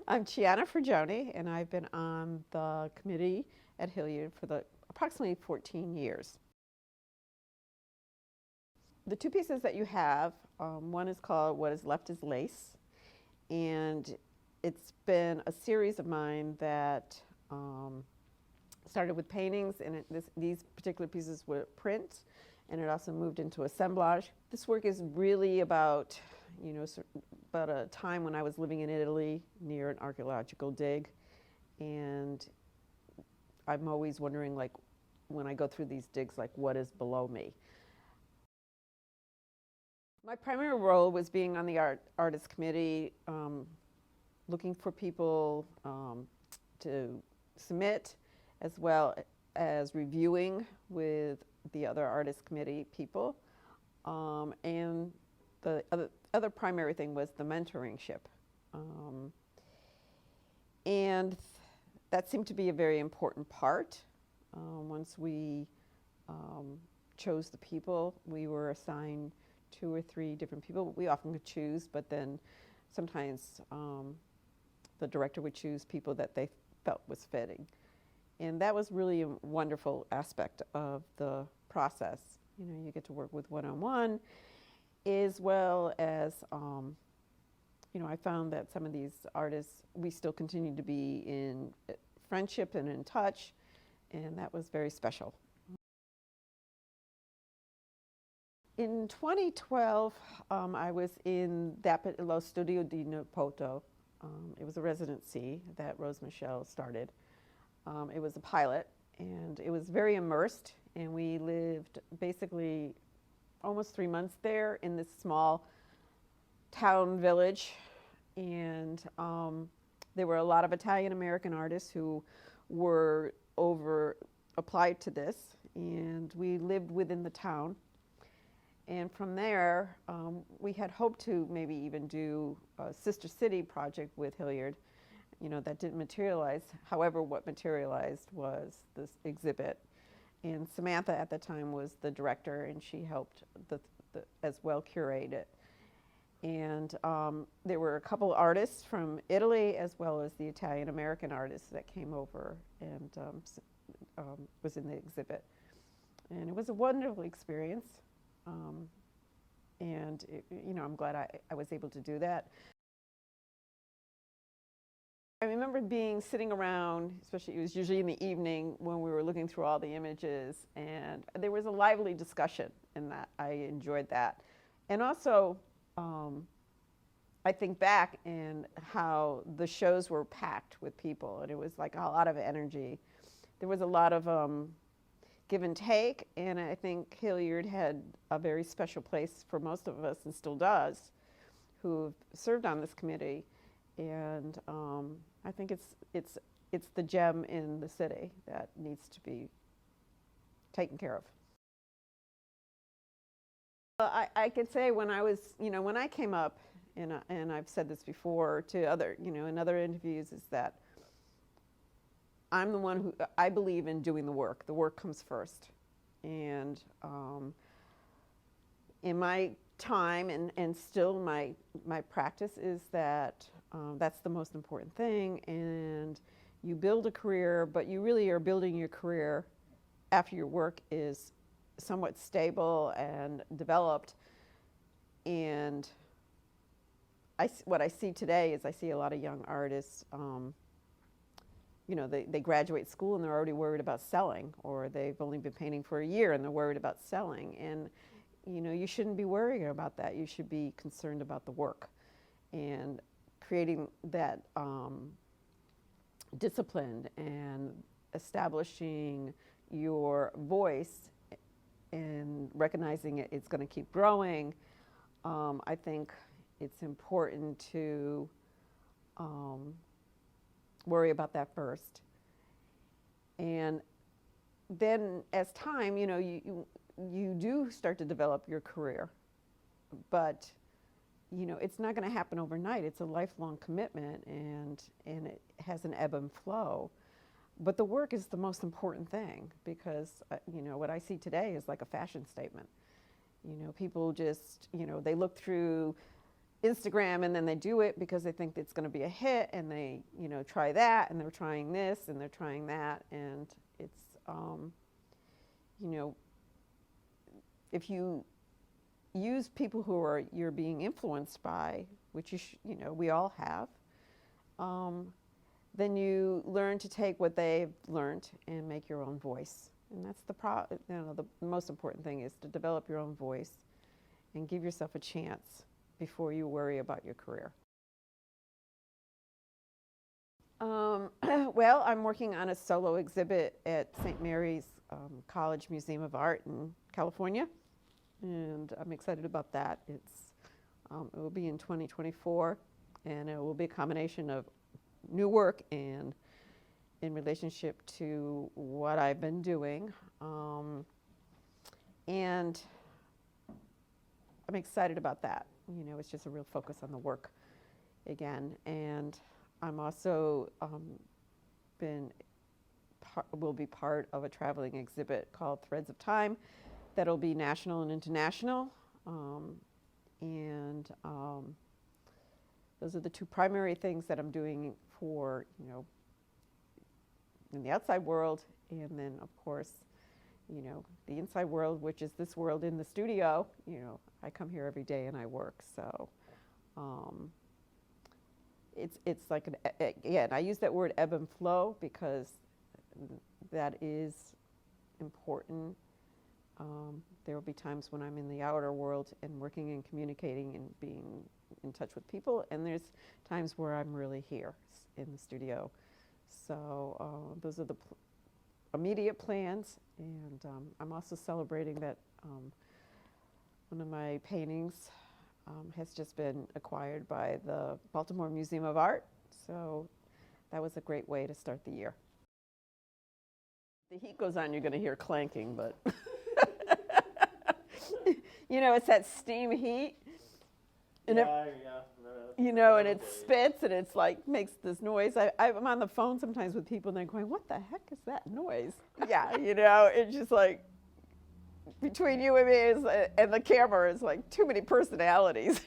I'm Cianne Fragione, and I've been on the committee at Hillyer for approximately 14 years. The two pieces that you have, one is called What Is Left Is Lace, and it's been a series of mine that started with paintings, and these particular pieces were print, and it also moved into assemblage. This work is really about, about a time when I was living in Italy near an archaeological dig, and I'm always wondering, like, when I go through these digs, like, what is below me? My primary role was being on the artist committee, looking for people to submit, as well as reviewing with the other artist committee people. And the other primary thing was the mentoringship. And that seemed to be a very important part. Once we chose the people, we were assigned 2 or 3 different people. We often could choose, but then sometimes the director would choose people that they felt was fitting. And that was really a wonderful aspect of the process. You get to work with one-on-one, as well as, I found that some of these artists, we still continue to be in friendship and in touch, and that was very special. In 2012, I was in Lo Studio di Nipoto. It was a residency that Rose Michelle started. It was a pilot, and it was very immersed, and we lived basically almost 3 months there in this small town village, and there were a lot of Italian-American artists who were applied to this, and we lived within the town. And from there, we had hoped to maybe even do a sister city project with Hillyer. That didn't materialize. However, what materialized was this exhibit. And Samantha at the time was the director, and she helped as well curate it. And there were a couple artists from Italy, as well as the Italian-American artists that came over and was in the exhibit. And it was a wonderful experience. And I'm glad I was able to do that. I remember sitting around, especially it was usually in the evening when we were looking through all the images, and there was a lively discussion in that. I enjoyed that. And also, I think back in how the shows were packed with people, and it was like a lot of energy. There was a lot of give and take, and I think Hillyer had a very special place for most of us, and still does, who served on this committee. And I think it's the gem in the city that needs to be taken care of. I could say when I was, when I came up, and I've said this before to other, in other interviews, is that I'm the one who, I believe in doing the work. The work comes first. And in my time, and still my practice, is that that's the most important thing. And you build a career, but you really are building your career after your work is somewhat stable and developed. And what I see today is I see a lot of young artists, they graduate school and they're already worried about selling, or they've only been painting for a year and they're worried about selling. And you shouldn't be worrying about that. You should be concerned about the work and creating that discipline and establishing your voice and recognizing it's going to keep growing. I think it's important to worry about that first. And then as time, you do start to develop your career, but it's not going to happen overnight. It's a lifelong commitment, and it has an ebb and flow. But the work is the most important thing, because what I see today is like a fashion statement. People just, they look through Instagram, and then they do it because they think it's going to be a hit, and they, you know, try that, and they're trying this, and they're trying that, and it's, you know, if you use people who are you're being influenced by, which you know we all have, then you learn to take what they've learned and make your own voice. And that's you know, the most important thing is to develop your own voice and give yourself a chance before you worry about your career. Well, I'm working on a solo exhibit at St. Mary's College Museum of Art in California, and I'm excited about that. It will be in 2024, and it will be a combination of new work and in relationship to what I've been doing. And I'm excited about that. You know, it's just a real focus on the work again. And I'm also will be part of a traveling exhibit called Threads of Time that'll be national and international. Those are the two primary things that I'm doing for, you know, in the outside world, and then of course, you know, the inside world, which is this world in the studio. You know, I come here every day and I work, so it's like again, I use that word ebb and flow because that is important. There will be times when I'm in the outer world and working and communicating and being in touch with people, and there's times where I'm really here in the studio. So those are the immediate plans, and I'm also celebrating that one of my paintings has just been acquired by the Baltimore Museum of Art, so that was a great way to start the year. The heat goes on, you're going to hear clanking, but you know, it's that steam heat. And you know, and it spits and it's like makes this noise. I'm on the phone sometimes with people and they're going, "What the heck is that noise?" Yeah, you know, it's just like between you and me and the camera is like too many personalities.